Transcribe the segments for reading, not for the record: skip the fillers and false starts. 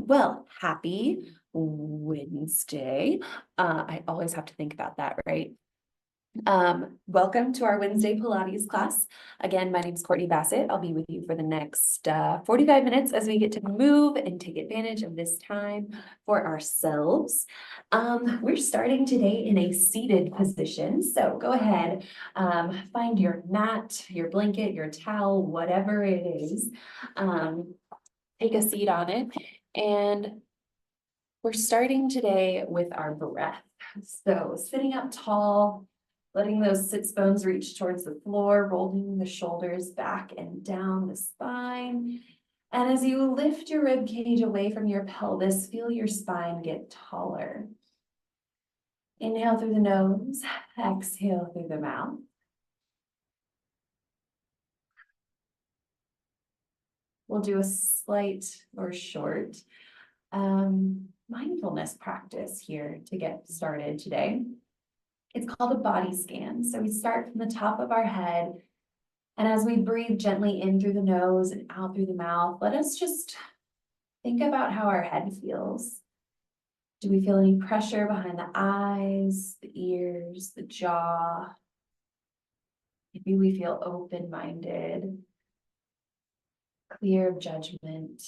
Well, happy Wednesday. I always have to think about that, right? Welcome to our Wednesday Pilates class. Again, my name is Kourtney Bassett. I'll be with you for the next 45 minutes as we get to move and take advantage of this time for ourselves. We're starting today in a seated position. So go ahead, find your mat, your blanket, your towel, whatever it is. Take a seat on it. And we're starting today with our breath. So sitting up tall, letting those sits bones reach towards the floor, rolling the shoulders back and down the spine. And as you lift your rib cage away from your pelvis, feel your spine get taller. Inhale through the nose, exhale through the mouth. We'll do a slight or short mindfulness practice here to get started today. It's called a body scan. So we start from the top of our head, and as we breathe gently in through the nose and out through the mouth, let us just think about how our head feels. Do we feel any pressure behind the eyes, the ears, the jaw? Maybe we feel open-minded, clear of judgment.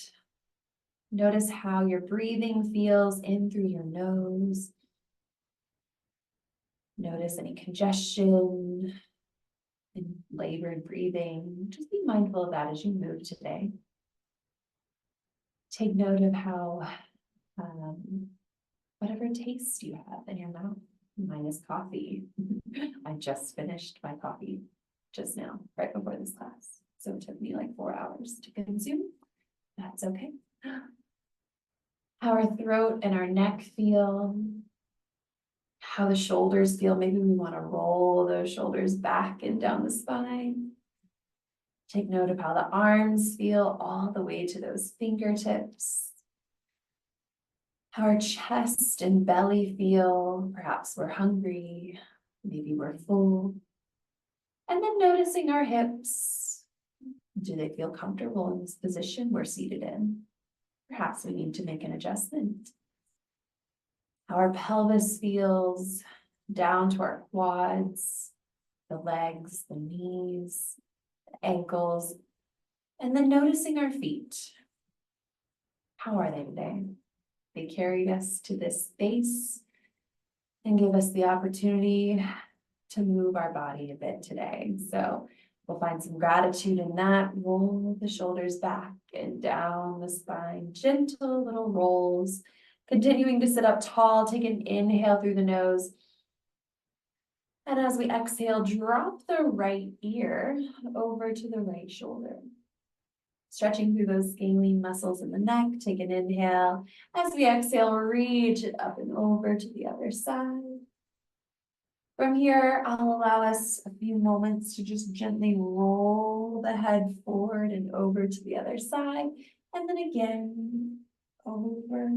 Notice how your breathing feels in through your nose. Notice any congestion and labored breathing. Just be mindful of that as you move today. Take note of how whatever taste you have in your mouth. Mine is coffee. I just finished my coffee just now, right before this class. So it took me like 4 hours to consume. That's okay. How our throat and our neck feel. How the shoulders feel. Maybe we want to roll those shoulders back and down the spine. Take note of how the arms feel all the way to those fingertips. How our chest and belly feel. Perhaps we're hungry. Maybe we're full. And then noticing our hips. Do they feel comfortable in this position we're seated in? Perhaps we need to make an adjustment. How our pelvis feels down to our quads, the legs, the knees, the ankles, and then noticing our feet. How are they today? They carried us to this space and give us the opportunity to move our body a bit today. So we'll find some gratitude in that. Roll the shoulders back and down the spine, gentle little rolls. Continuing to sit up tall, take an inhale through the nose. And as we exhale, drop the right ear over to the right shoulder. Stretching through those scalene muscles in the neck, take an inhale. As we exhale, reach it up and over to the other side. From here, I'll allow us a few moments to just gently roll the head forward and over to the other side. And then again, over,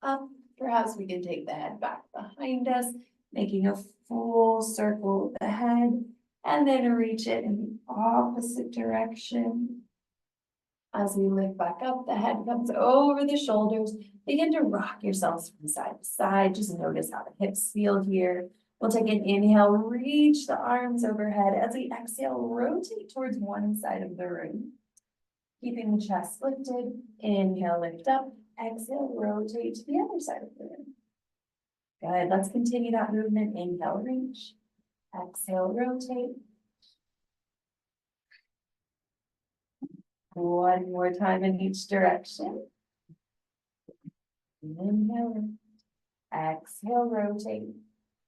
up. Perhaps we can take the head back behind us, making a full circle with the head, and then reach it in the opposite direction. As we lift back up, the head comes over the shoulders. Begin to rock yourselves from side to side. Just notice how the hips feel here. We'll take an inhale, reach the arms overhead. As we exhale, rotate towards one side of the room. Keeping the chest lifted, inhale, lift up. Exhale, rotate to the other side of the room. Good, let's continue that movement. Inhale, reach. Exhale, rotate. One more time in each direction. Inhale, exhale, rotate.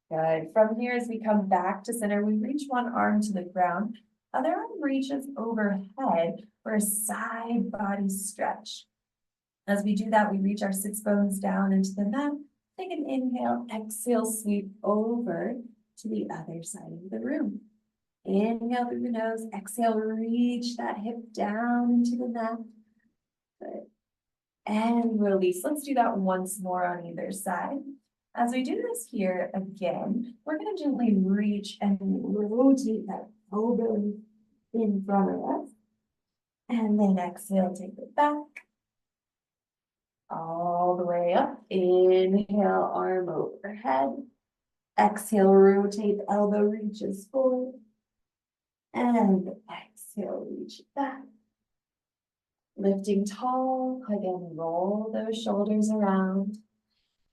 Good. From here, as we come back to center, we reach one arm to the ground. Other arm reaches overhead for a side body stretch. As we do that, we reach our sits bones down into the mat. Take an inhale, exhale, sweep over to the other side of the room. Inhale through the nose, exhale, reach that hip down into the mat. Good. And release. Let's do that once more on either side. As we do this here again, we're going to gently reach and rotate that elbow in front of us. And then exhale, take it back. all the way up. Inhale, arm overhead. Exhale, rotate, elbow reaches forward. And exhale, reach back. Lifting tall, again, roll those shoulders around.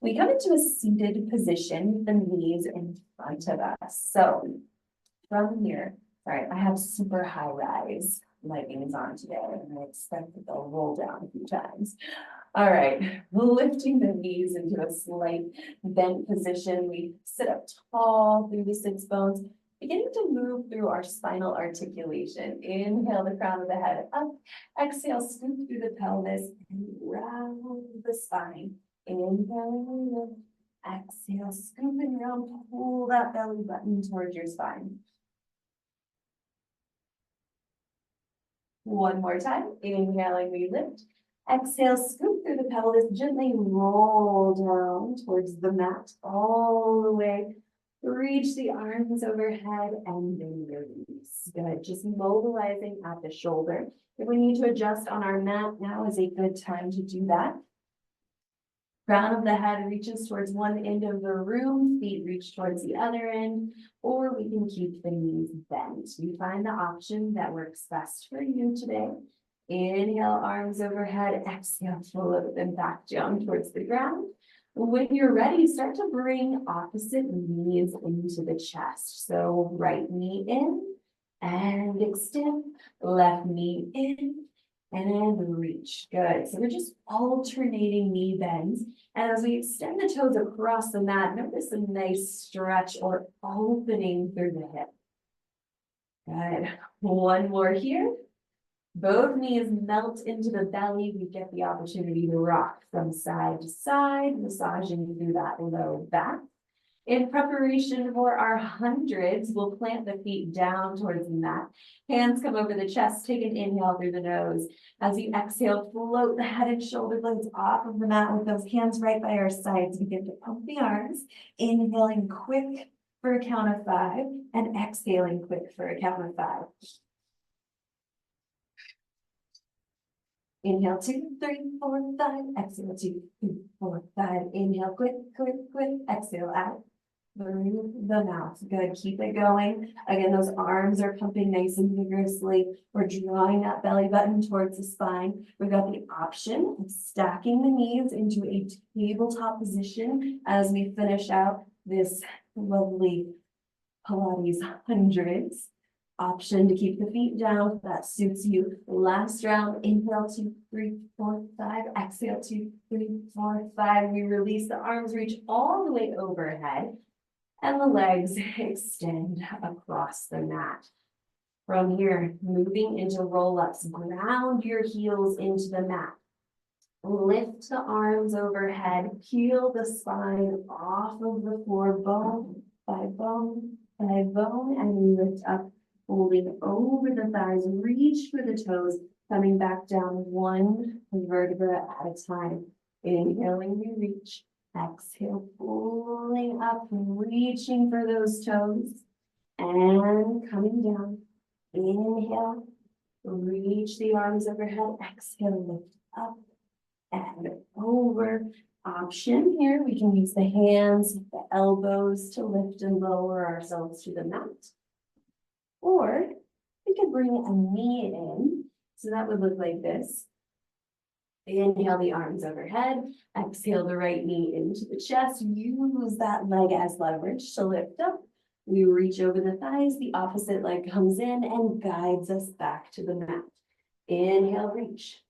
We come into a seated position with the knees in front of us. So from here, sorry, I have super high rise leggings on today, and I expect that they'll roll down a few times. All right, lifting the knees into a slight bent position. We sit up tall through the sits bones, beginning to move through our spinal articulation. Inhale the crown of the head up. Exhale, scoop through the pelvis and round the spine. Inhale, exhale, scooping around, pull that belly button towards your spine. One more time, inhaling, we lift. Exhale, scoop through the pelvis, gently roll down towards the mat, all the way. Reach the arms overhead and then release. Good, just mobilizing at the shoulder. If we need to adjust on our mat, now is a good time to do that. Crown of the head reaches towards one end of the room, feet reach towards the other end, or we can keep the knees bent. You find the option that works best for you today. Inhale, arms overhead, exhale, float them back down towards the ground. When you're ready, start to bring opposite knees into the chest. So right knee in and extend, left knee in and reach. Good. So we're just alternating knee bends. And as we extend the toes across the mat, notice a nice stretch or opening through the hip. Good. One more here. Both knees melt into the belly. We get the opportunity to rock from side to side, massaging through that low back. In preparation for our hundreds, we'll plant the feet down towards the mat. Hands come over the chest, take an inhale through the nose. As you exhale, float the head and shoulder blades off of the mat with those hands right by our sides. Begin to pump the arms, inhaling quick for a count of 5 and exhaling quick for a count of 5. Inhale, 2, 3, 4, 5. Exhale, 2, 3, 4, 5. Inhale, quick, quick, quick. Exhale out through the mouth. Good. Keep it going. Again, those arms are pumping nice and vigorously. We're drawing that belly button towards the spine. We've got the option of stacking the knees into a tabletop position as we finish out this lovely Pilates hundreds. Option to keep the feet down if that suits you. Last round, inhale, 2, 3, 4, 5. Exhale, 2, 3, 4, 5. We release the arms, reach all the way overhead, and the legs extend across the mat. From here, moving into roll-ups, ground your heels into the mat. Lift the arms overhead, peel the spine off of the floor, bone by bone by bone, and we lift up. Holding over the thighs, reach for the toes, coming back down one vertebra at a time. Inhaling, we reach. Exhale, pulling up, reaching for those toes. And coming down. Inhale, reach the arms overhead. Exhale, lift up and over. Option here, we can use the hands, the elbows to lift and lower ourselves to the mat. Or we could bring a knee in. So that would look like this. Inhale the arms overhead. Exhale the right knee into the chest. Use that leg as leverage to lift up. We reach over the thighs. The opposite leg comes in and guides us back to the mat. Inhale, reach.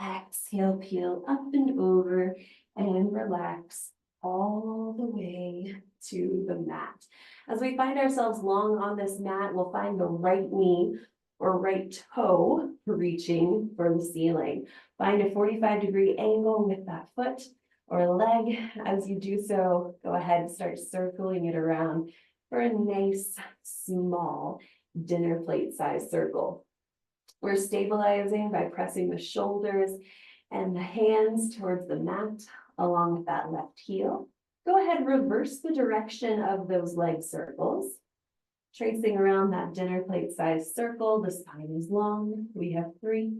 Exhale, peel up and over and relax all the way to the mat. As we find ourselves long on this mat, we'll find the right knee or right toe reaching for the ceiling. Find a 45-degree angle with that foot or leg. As you do so, go ahead and start circling it around for a nice, small dinner plate size circle. We're stabilizing by pressing the shoulders and the hands towards the mat along with that left heel. Go ahead, reverse the direction of those leg circles. Tracing around that dinner plate size circle, the spine is long. We have 3,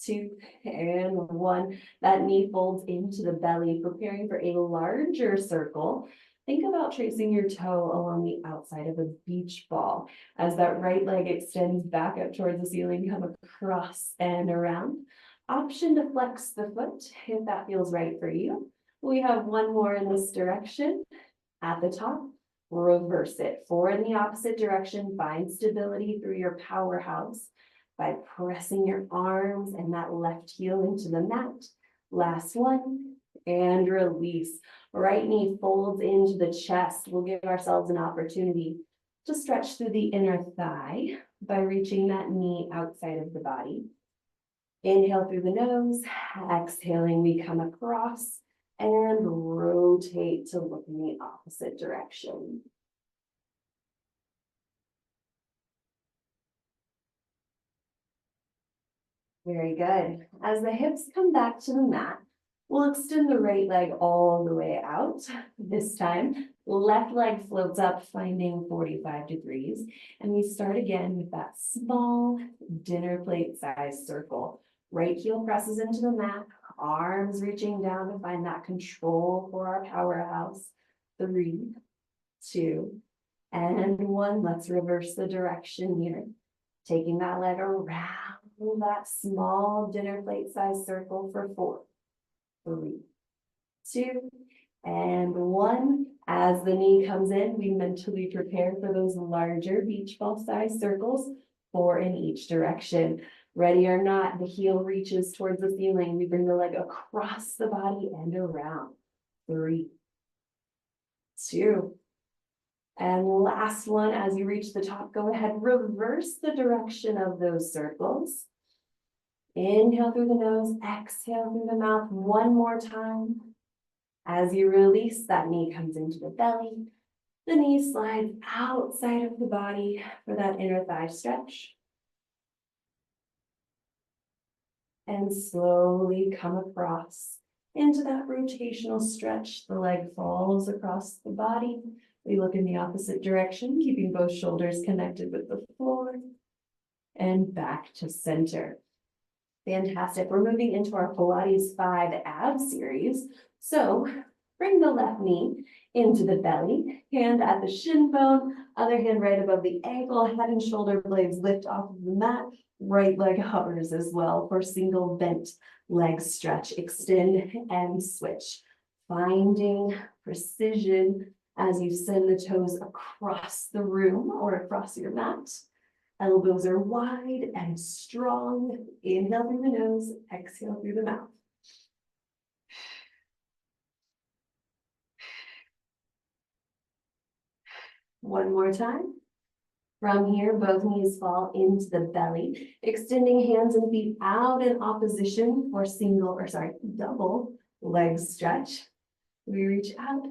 2, and 1. That knee folds into the belly, preparing for a larger circle. Think about tracing your toe along the outside of a beach ball as that right leg extends back up towards the ceiling, come across and around. Option to flex the foot if that feels right for you. We have one more in this direction. At the top, reverse it. 4 in the opposite direction. Find stability through your powerhouse by pressing your arms and that left heel into the mat. Last one, and release. Right knee folds into the chest. We'll give ourselves an opportunity to stretch through the inner thigh by reaching that knee outside of the body. Inhale through the nose, exhaling, we come across and rotate to look in the opposite direction. Very good. As the hips come back to the mat, we'll extend the right leg all the way out. This time, left leg floats up, finding 45 degrees. And we start again with that small dinner plate size circle. Right heel presses into the mat, arms reaching down to find that control for our powerhouse. 3, 2, and 1. Let's reverse the direction here. Taking that leg around that small dinner plate size circle for 4, 3, 2, and 1. As the knee comes in, we mentally prepare for those larger beach ball size circles, 4 in each direction. Ready or not, the heel reaches towards the ceiling. We bring the leg across the body and around. 3, 2, and last one. As you reach the top, go ahead, reverse the direction of those circles. Inhale through the nose, exhale through the mouth. One more time. As you release, that knee comes into the belly. The knee slides outside of the body for that inner thigh stretch. And slowly come across into that rotational stretch. The leg falls across the body. We look in the opposite direction, keeping both shoulders connected with the floor. And back to center. Fantastic. We're moving into our Pilates 5 ab series. So bring the left knee into the belly, hand at the shin bone, other hand right above the ankle, head and shoulder blades lift off of the mat. Right leg hovers as well for single bent leg stretch. Extend and switch. Finding precision as you send the toes across the room or across your mat. Elbows are wide and strong. Inhale through the nose, exhale through the mouth. One more time. From here, both knees fall into the belly, extending hands and feet out in opposition for double leg stretch. We reach out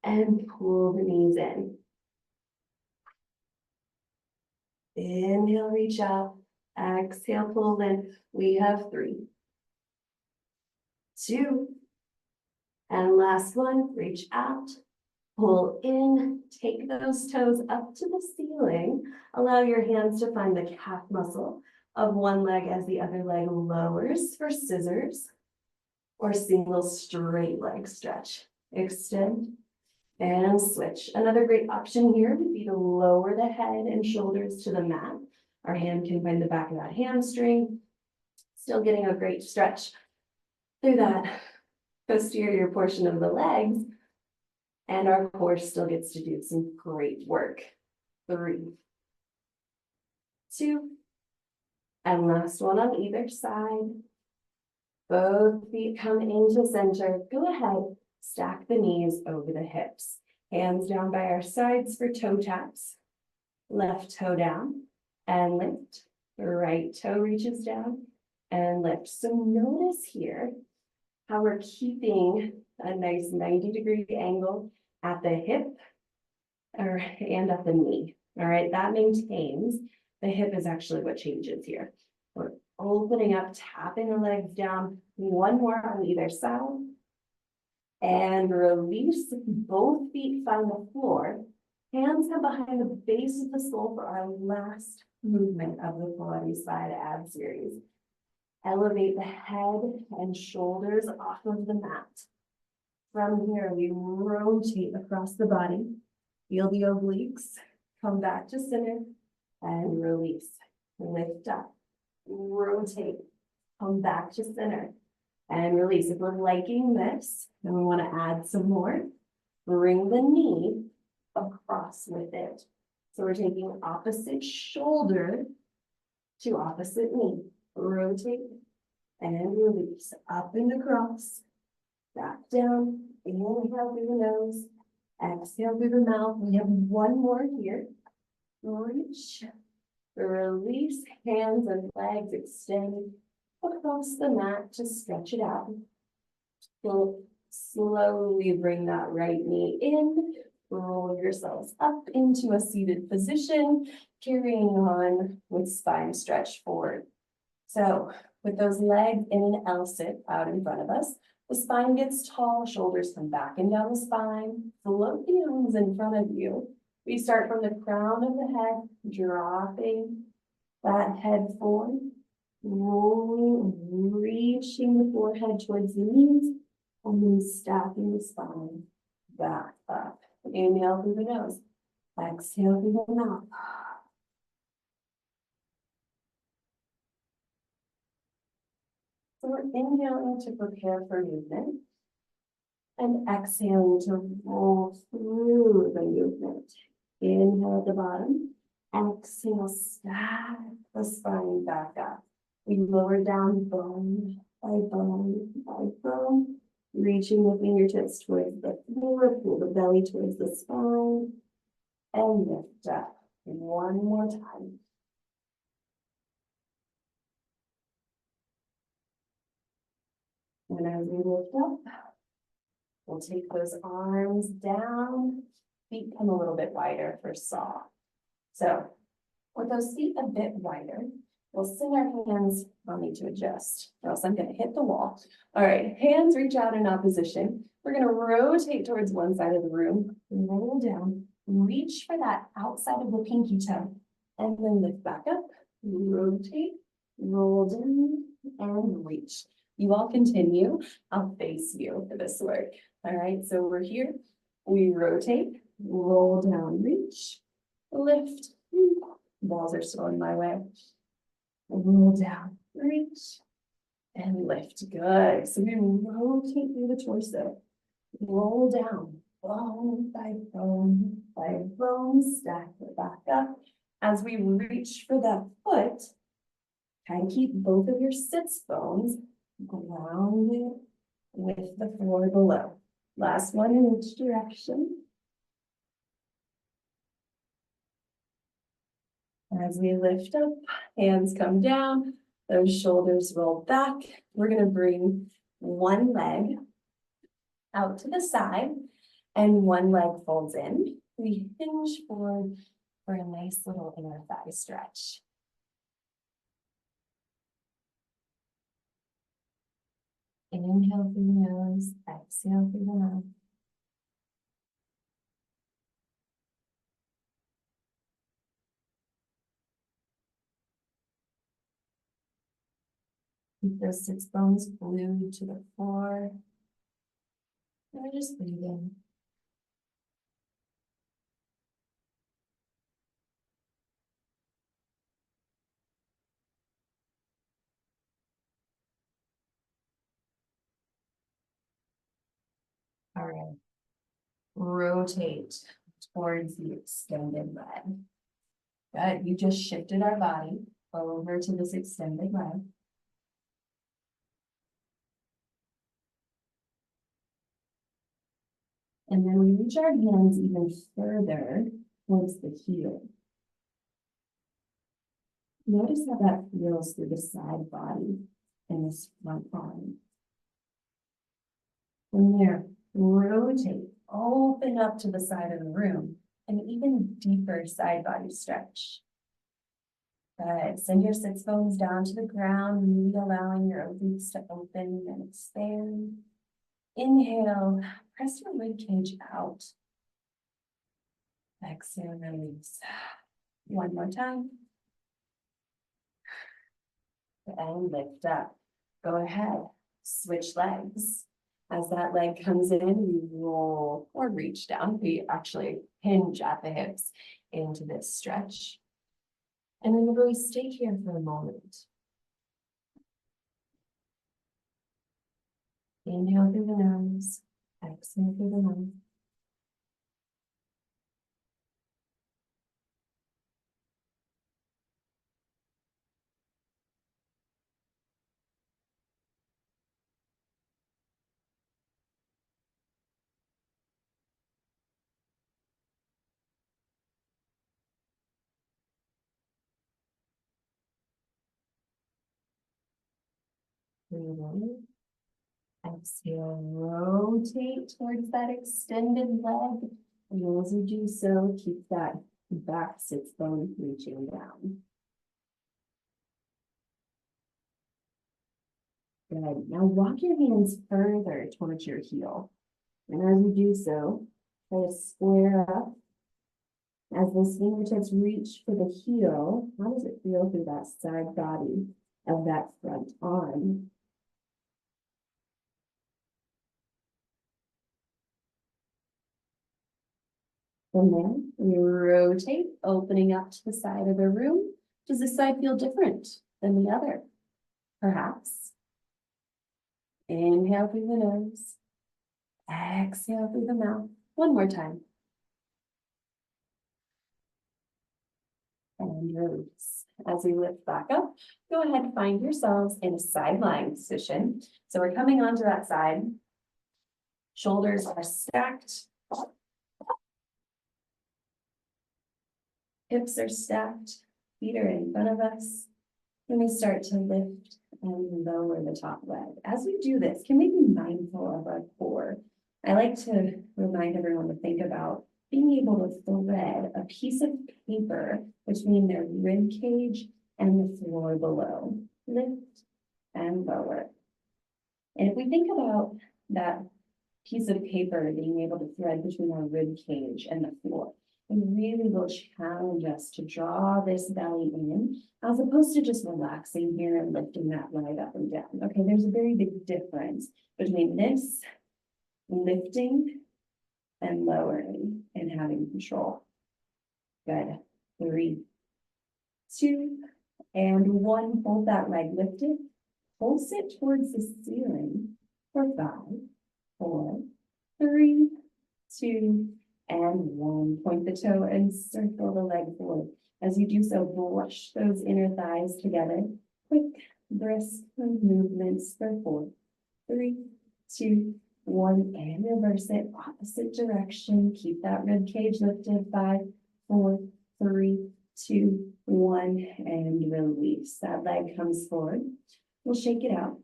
and pull the knees in. Inhale, reach out. Exhale, pull in. We have 3, 2, and last one, reach out. Pull in, take those toes up to the ceiling. Allow your hands to find the calf muscle of one leg as the other leg lowers for scissors or single straight leg stretch. Extend and switch. Another great option here would be to lower the head and shoulders to the mat. Our hand can find the back of that hamstring. Still getting a great stretch through that posterior portion of the legs. And our core still gets to do some great work. 3, 2, and last one on either side. Both feet come into center. Go ahead, stack the knees over the hips. Hands down by our sides for toe taps. Left toe down and lift. The right toe reaches down and lift. So notice here how we're keeping a nice 90-degree angle at the hip and at the knee. All right, that maintains. The hip is actually what changes here. We're opening up, tapping the legs down. One more on either side. And release. Both feet find the floor. Hands come behind the base of the sole for our last movement of the Pilates 5 ab series. Elevate the head and shoulders off of the mat. From here, we rotate across the body. Feel the obliques. Come back to center and release. Lift up. Rotate. Come back to center and release. If we're liking this, then we want to add some more. Bring the knee across with it. So we're taking opposite shoulder to opposite knee. Rotate and release. Up and across. Back down. Inhale through the nose. Exhale through the mouth. We have one more here. Reach. Release. Hands and legs extend across the mat to stretch it out. So slowly bring that right knee in. Roll yourselves up into a seated position, carrying on with spine stretch forward. So with those legs in an L sit out in front of us, the spine gets tall, shoulders come back and down the spine, float the arms in front of you. We start from the crown of the head, dropping that head forward, rolling, reaching the forehead towards the knees, and then stacking the spine back up. Inhale through the nose, exhale through the mouth. So we're inhaling to prepare for movement and exhaling to roll through the movement. Inhale at the bottom, exhale, stack the spine back up. We lower down bone by bone by bone, reaching the fingertips towards the floor, pull the belly towards the spine, and lift up. One more time. And as we lift up, we'll take those arms down, feet come a little bit wider for saw. So with those feet a bit wider, we'll send our hands, I'll need to adjust, or else I'm gonna hit the wall. All right, hands reach out in opposition. We're gonna rotate towards one side of the room, roll down, reach for that outside of the pinky toe, and then lift back up, rotate, roll down, and reach. You all continue. I'll face you for this work. All right, so we're here. We rotate, roll down, reach, lift. Balls are still in my way. Roll down, reach, and lift. Good. So we rotate through the torso. Roll down, bone by bone by bone. Stack it back up. As we reach for that foot, try and keep both of your sits bones grounded with the floor below. Last one in each direction. As we lift up, hands come down, those shoulders roll back. We're going to bring one leg out to the side and one leg folds in. We hinge forward for a nice little inner thigh stretch. Inhale through the nose, exhale through the mouth. Keep those sits bones glued to the floor. And we're just breathing. All right. Rotate towards the extended leg. Good. You just shifted our body over to this extended leg. And then we reach our hands even further towards the heel. Notice how that feels through the side body and this front arm. From there, rotate, open up to the side of the room, an even deeper side body stretch. Good. Send your sits bones down to the ground, really allowing your obliques to open and expand. Inhale, press your rib cage out. Exhale, release. One more time. and lift up. Go ahead, switch legs. As that leg comes in, we roll or reach down. We actually hinge at the hips into this stretch. And then we'll really stay here for a moment. Inhale through the nose, exhale through the mouth. Breathe in. Exhale, rotate towards that extended leg. And as you do so, keep that back sits bone reaching down. Good. Now walk your hands further towards your heel. And as you do so, try to square up. As those fingertips reach for the heel, how does it feel through that side body of that front arm? From there, we rotate, opening up to the side of the room. Does this side feel different than the other? Perhaps. Inhale through the nose. Exhale through the mouth. One more time. And release. As we lift back up, go ahead and find yourselves in a side lying position. So we're coming onto that side. Shoulders are stacked. Hips are stacked. Feet are in front of us. Then we start to lift and lower the top leg. As we do this, can we be mindful of our core? I like to remind everyone to think about being able to thread a piece of paper between their rib cage and the floor below. Lift and lower. And if we think about that piece of paper being able to thread between our rib cage and the floor, it really will challenge us to draw this belly in, as opposed to just relaxing here and lifting that leg up and down. Okay, there's a very big difference between this, lifting, and lowering and having control. Good. 3, 2, and 1. Hold that leg lifted. Pulse it towards the ceiling for 5, 4, 3, 2, and 1. Point the toe and circle the leg forward. As you do so, brush those inner thighs together. Quick, brisk movements for 4, 3, 2, 1, and reverse it. Opposite direction. Keep that rib cage lifted. 5, 4, 3, 2, 1, and release. That leg comes forward. We'll shake it out.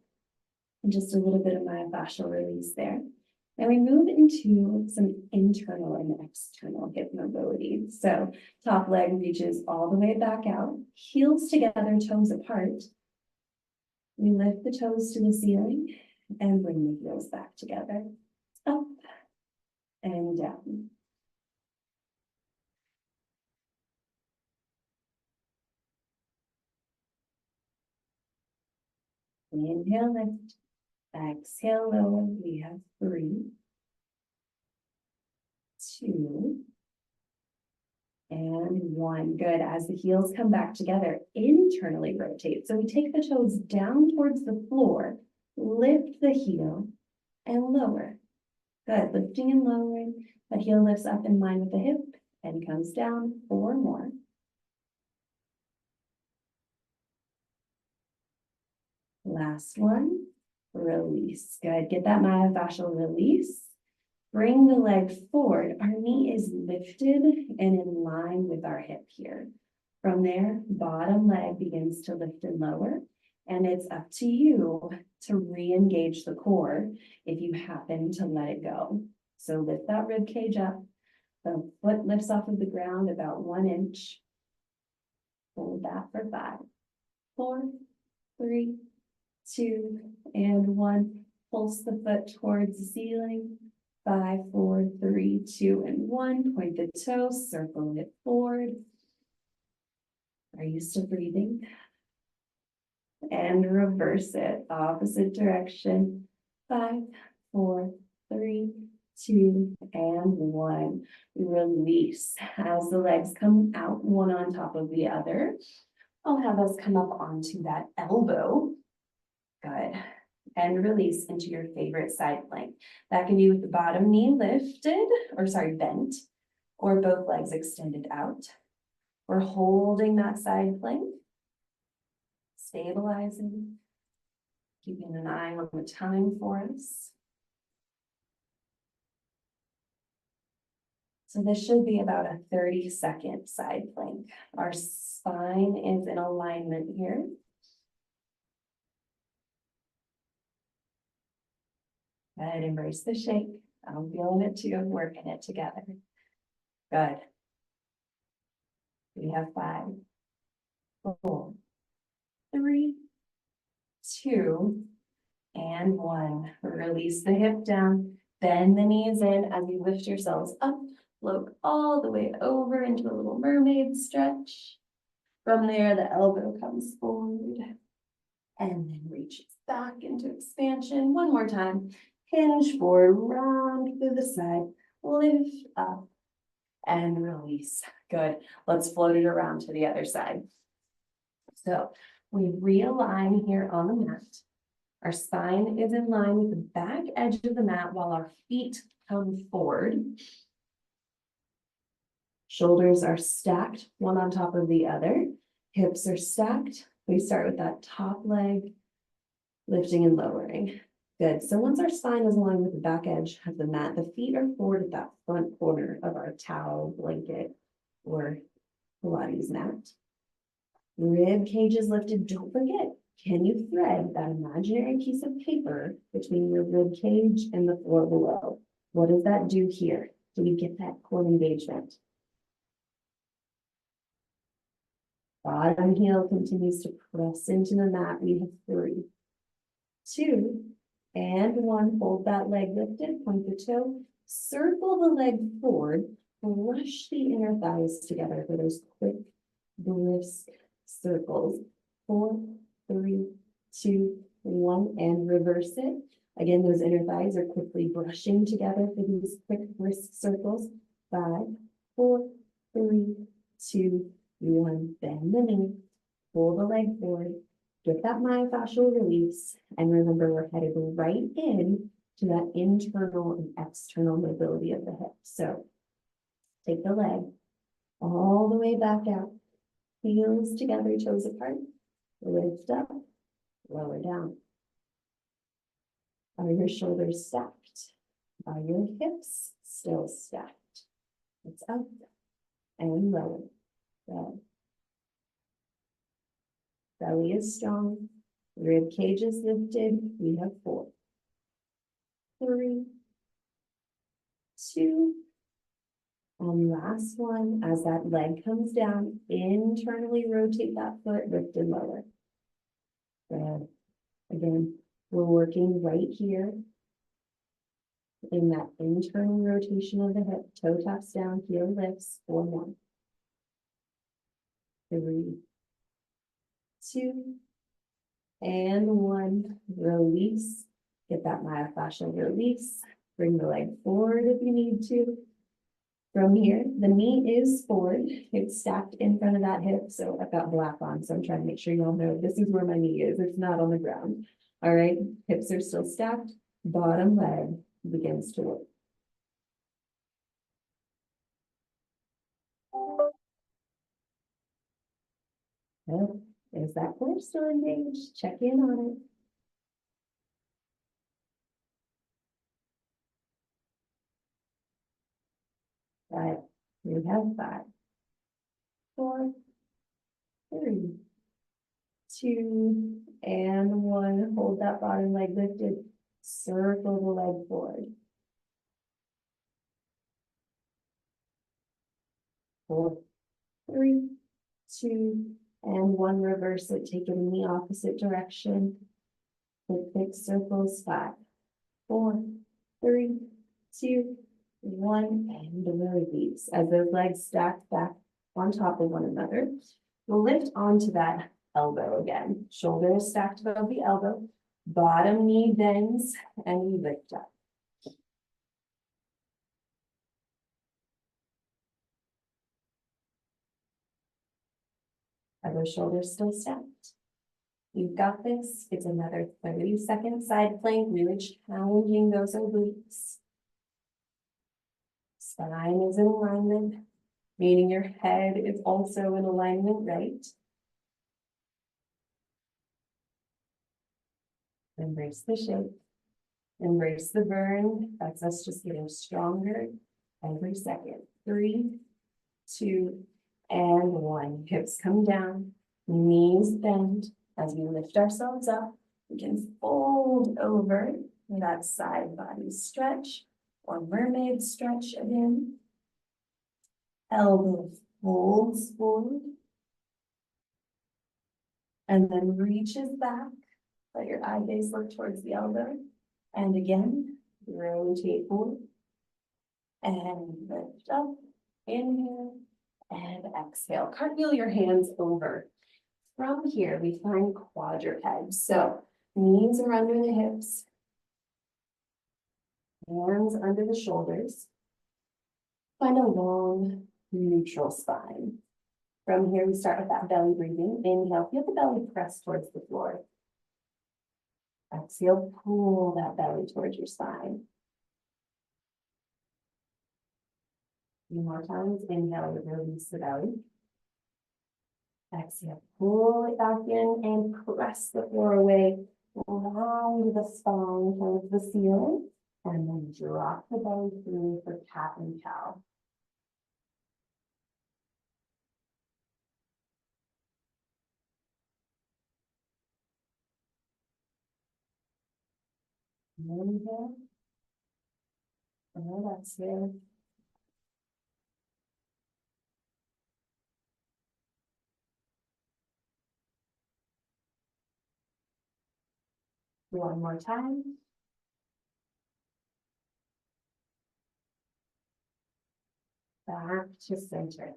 And just a little bit of myofascial release there. And we move into some internal and external hip mobility. So top leg reaches all the way back out, heels together, toes apart. We lift the toes to the ceiling and bring the heels back together. Up and down. Inhale, lift. Exhale, lower. We have 3, 2, and 1. Good. As the heels come back together, internally rotate. So we take the toes down towards the floor, lift the heel, and lower. Good. Lifting and lowering. That heel lifts up in line with the hip and comes down. 4 more. Last one. Release. Good. Get that myofascial release. Bring the leg forward. Our knee is lifted and in line with our hip here. From there, bottom leg begins to lift and lower. And it's up to you to re-engage the core if you happen to let it go. So lift that rib cage up. The foot lifts off of the ground about 1 inch. Hold that for 5, 4, 3, 2, and 1. Pulse the foot towards the ceiling. 5, 4, 3, 2, and 1. Point the toes, circle it forward. Are you still breathing? and reverse it, opposite direction. 5, 4, 3, 2, and 1. Release as the legs come out one on top of the other. I'll have us come up onto that elbow. Good. And release into your favorite side plank. That can be with the bottom knee lifted, or sorry, bent, or both legs extended out. We're holding that side plank, stabilizing, keeping an eye on the time for us. So this should be about a 30-second side plank. Our spine is in alignment here. Good, embrace the shake. I'm feeling it too, working it together. Good. We have 5, 4, 3, 2, and 1. Release the hip down, bend the knees in as you lift yourselves up, float all the way over into a little mermaid stretch. From there, the elbow comes forward and then reaches back into expansion. One more time. Hinge forward, round through the side, lift up and release. Good. Let's float it around to the other side. So we realign here on the mat. Our spine is in line with the back edge of the mat while our feet come forward. Shoulders are stacked, one on top of the other. Hips are stacked. We start with that top leg, lifting and lowering. Good. So once our spine is aligned with the back edge of the mat, the feet are forward at that front corner of our towel, blanket, or Pilates mat. Rib cage is lifted. Don't forget, can you thread that imaginary piece of paper between your rib cage and the floor below? What does that do here? Do we get that core engagement? Bottom heel continues to press into the mat. We have 3, 2, and 1. Hold that leg lifted, point the toe, circle the leg forward, brush the inner thighs together for those quick, brisk circles. 4, 3, 2, 1, and reverse it. Again, those inner thighs are quickly brushing together for these quick, brisk circles. 5, 4, 3, 2, 1. Bend the knee, pull the leg forward. Get that myofascial release, and remember we're headed right in to that internal and external mobility of the hip. So take the leg all the way back out, heels together, toes apart, lift up, lower down. Are your shoulders stacked? Are your hips still stacked? It's up and lower. Good. Belly is strong, rib cage is lifted. We have 4, 3, 2, and last one. As that leg comes down, internally rotate that foot, lift and lower. Good. Again, we're working right here in that internal rotation of the hip. Toe taps down, heel lifts. 4 more. 3, 2, and 1. Release. Get that myofascial release. Bring the leg forward if you need to. From here, the knee is forward. It's stacked in front of that hip. So I've got black on, so I'm trying to make sure you all know this is where my knee is. It's not on the ground. All right, hips are still stacked. Bottom leg begins to work. Oh, is that core still engaged? Check in on it. But we have 5, 4, 3, 2, and 1. Hold that bottom leg lifted. Circle the leg forward. 4, 3, 2, and 1. Reverse it. Take it in the opposite direction. Quick circles. 5, 4, 3, 2, 1, and release. As those legs stack back on top of one another, we'll lift onto that elbow again. Shoulders stacked above the elbow, bottom knee bends, and you lift up. Are those shoulders still stacked? You've got this. It's another 30-second side plank, really challenging those obliques. Spine is in alignment, meaning your head is also in alignment, right? Embrace the shape. Embrace the burn. That's us just getting stronger every second. 3, 2, and 1. Hips come down, knees bend. As we lift ourselves up, we can fold over that side body stretch or mermaid stretch again. Elbow folds forward. And then reaches back. Let your eye gaze look towards the elbow. And again, rotate forward. And lift up. Inhale and exhale. Cartwheel your hands over. From here, we find quadruped. So knees are under the hips. Hands under the shoulders. Find a long, neutral spine. From here, we start with that belly breathing. Inhale, feel the belly press towards the floor. Exhale, pull that belly towards your spine. A few more times. Inhale, release the belly. Exhale, pull it back in and press the floor away. Round the spine towards the ceiling. And then drop the belly through for cat and cow. Inhale. And exhale. One more time. Back to center.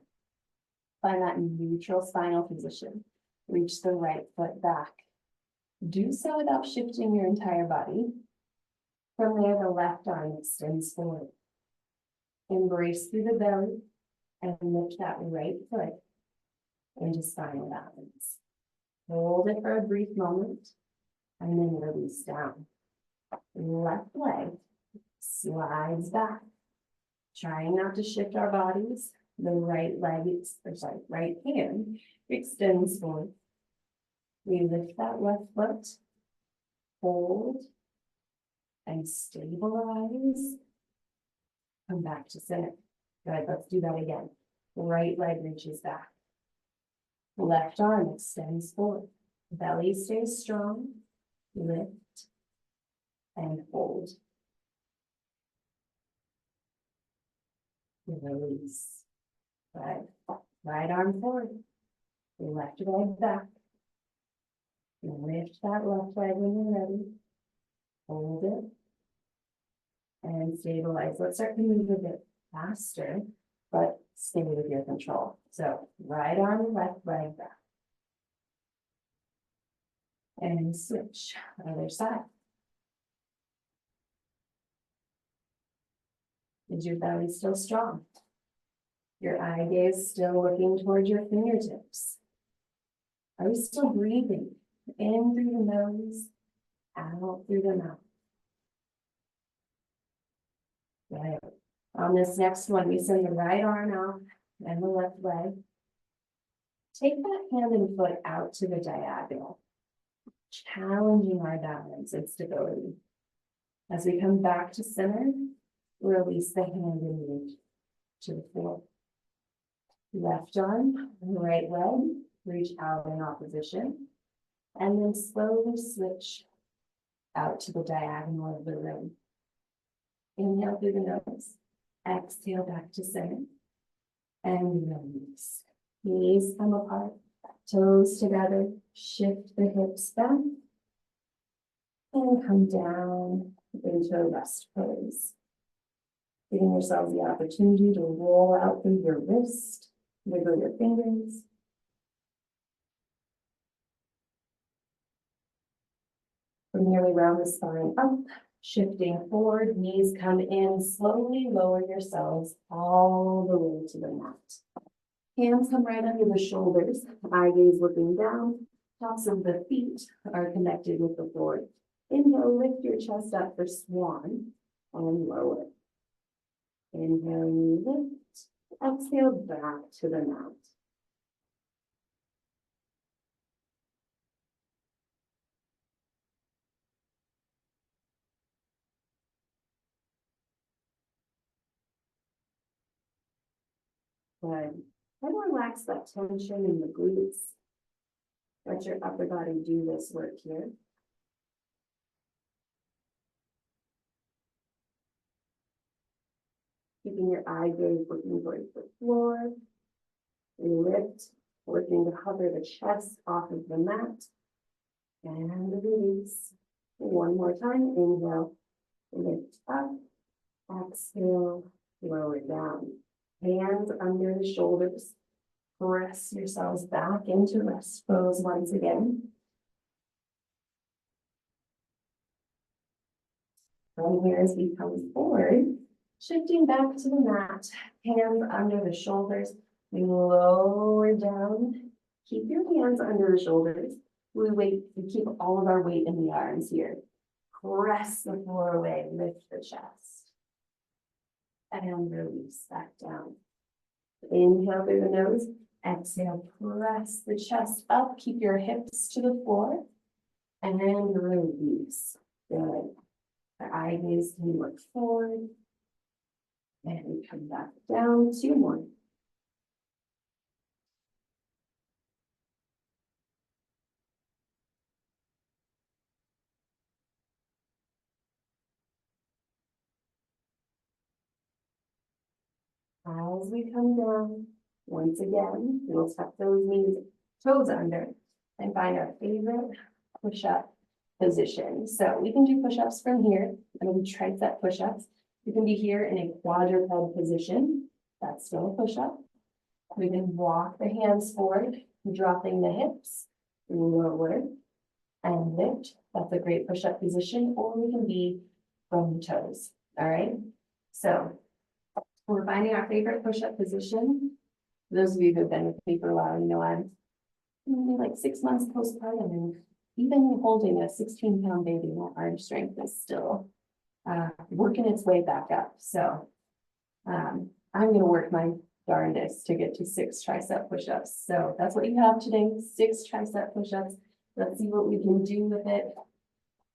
Find that neutral spinal position. Reach the right foot back. Do so without shifting your entire body. From there, the left arm extends forward. Embrace through the belly and lift that right foot into spinal balance. Hold it for a brief moment and then release down. Left leg slides back. Trying not to shift our bodies. The right hand extends forward. We lift that left foot, hold, and stabilize. Come back to center. Good, let's do that again. Right leg reaches back. Left arm extends forward. Belly stays strong. Lift and hold. Release. Good. Right arm forward. Left leg back. Lift that left leg when you're ready. Hold it. And stabilize. Let's start to move a bit faster, but stay with your control. So right arm, left leg back. And switch. Other side. Is your belly still strong? Your eye gaze still looking towards your fingertips? Are you still breathing? In through the nose, out through the mouth. Right. On this next one, we send the right arm out and the left leg. Take that hand and foot out to the diagonal, challenging our balance and stability. As we come back to center, release the hand and knee to the floor. Left arm, right leg, reach out in opposition, and then slowly switch out to the diagonal of the room. Inhale through the nose, exhale back to center, and release. Knees come apart, toes together, shift the hips back, and come down into a rest pose. Giving yourselves the opportunity to roll out through your wrist, wiggle your fingers. nearly round the spine up, shifting forward, knees come in, slowly lower yourselves all the way to the mat. Hands come right under the shoulders, eye gaze looking down, tops of the feet are connected with the floor. Inhale, lift your chest up for swan and lower. Inhale, lift, exhale back to the mat. Good. And relax that tension in the glutes. Let your upper body do this work here. Keeping your eye gaze looking towards the floor. Lift, working to hover the chest off of the mat. And release. One more time. Inhale, lift up. Exhale, lower down. Hands under the shoulders. Press yourselves back into rest pose once again. From here as we come forward, shifting back to the mat, hands under the shoulders, we lower down. Keep your hands under the shoulders. We keep all of our weight in the arms here. Press the floor away, lift the chest. And release back down. Inhale through the nose, exhale, press the chest up, keep your hips to the floor, and release. Good. The eye gaze can look forward. And come back down, 2 more. As we come down, once again, we'll tuck those knees, toes under, and find our favorite push-up position. So we can do push-ups from here, and we tricep push-ups. You can be here in a quadruped position. That's still a push-up. We can walk the hands forward, dropping the hips, lower, and lift. That's a great push-up position, or we can be from the toes. All right. So we're finding our favorite push-up position. Those of you who have been with me for a while, you know I'm maybe like 6 months postpartum, and even holding a 16-pound baby, my arm strength is still working its way back up. So I'm going to work my darndest to get to 6 tricep push-ups. So that's what you have today, 6 tricep push-ups. Let's see what we can do with it.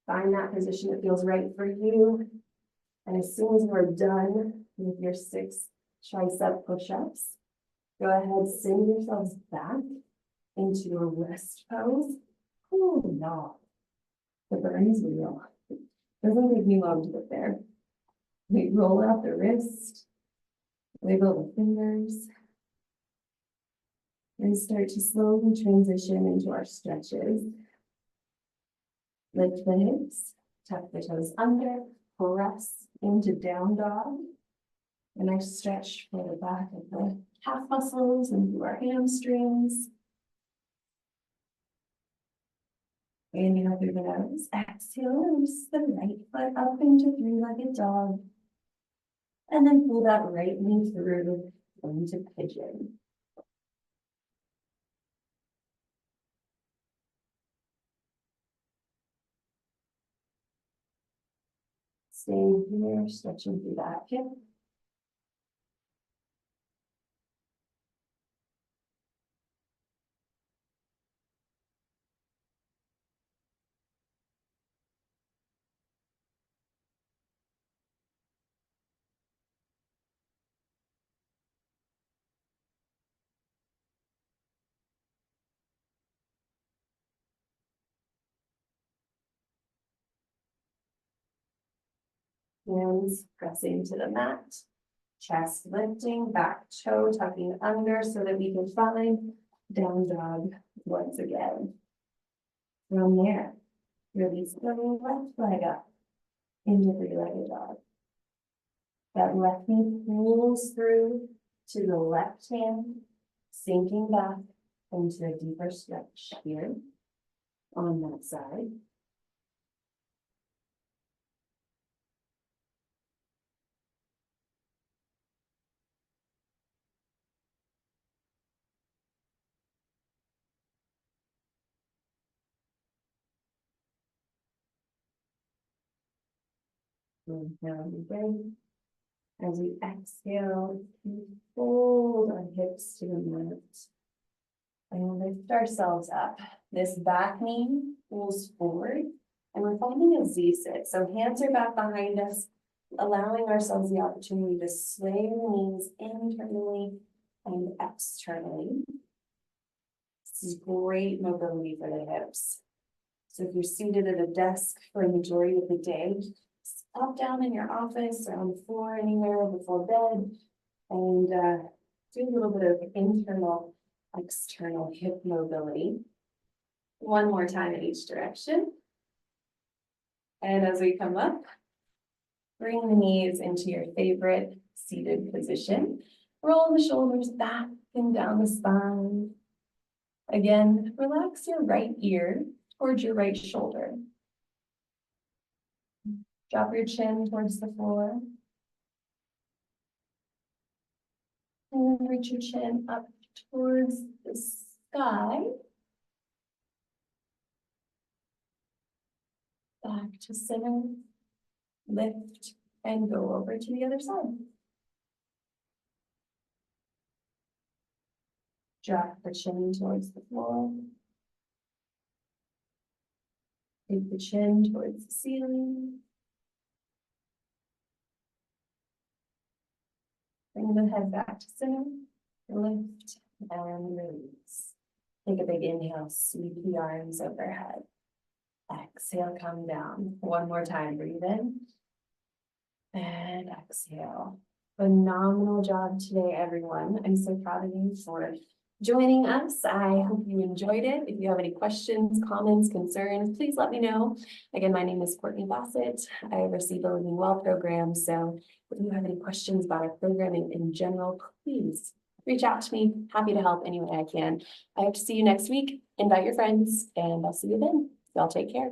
Find that position that feels right for you. And as soon as we're done with your 6 tricep push-ups, go ahead, send yourselves back into a rest pose. Oh, no. The burn is real. Doesn't take me long to get there. We roll out the wrist, wiggle the fingers, and start to slowly transition into our stretches. Lift the hips, tuck the toes under, press into down dog. A nice stretch for the back of the calf muscles and through our hamstrings. Inhale through the nose, exhale, release the right foot up into 3-legged dog. And then pull that right knee through into pigeon. Staying here, stretching through that hip. Hands pressing to the mat, chest lifting, back toe tucking under so that we can find down dog once again. From there, release the left leg up into 3-legged dog. That left knee pulls through to the left hand, sinking back into a deeper stretch here on that side. Inhale, begin. As we exhale, we fold our hips to the mat. And lift ourselves up. This back knee pulls forward and we're finding a Z sit. So hands are back behind us, allowing ourselves the opportunity to sway the knees internally and externally. This is great mobility for the hips. So if you're seated at a desk for a majority of the day, just pop down in your office or on the floor anywhere before bed and do a little bit of internal, external hip mobility. One more time in each direction. And as we come up, bring the knees into your favorite seated position. Roll the shoulders back and down the spine. Again, relax your right ear towards your right shoulder. Drop your chin towards the floor. And then reach your chin up towards the sky. Back to center. Lift and go over to the other side. Drop the chin towards the floor. Take the chin towards the ceiling. Bring the head back to center. Lift and release. Take a big inhale, sweep the arms overhead. Exhale, come down. One more time, breathe in. And exhale. Phenomenal job today, everyone. I'm so proud of you for joining us. I hope you enjoyed it. If you have any questions, comments, concerns, please let me know. Again, my name is Kourtney Bassett. I oversee the Living Well program. So if you have any questions about our programming in general, please reach out to me. Happy to help any way I can. I hope to see you next week. Invite your friends, and I'll see you then. Y'all take care.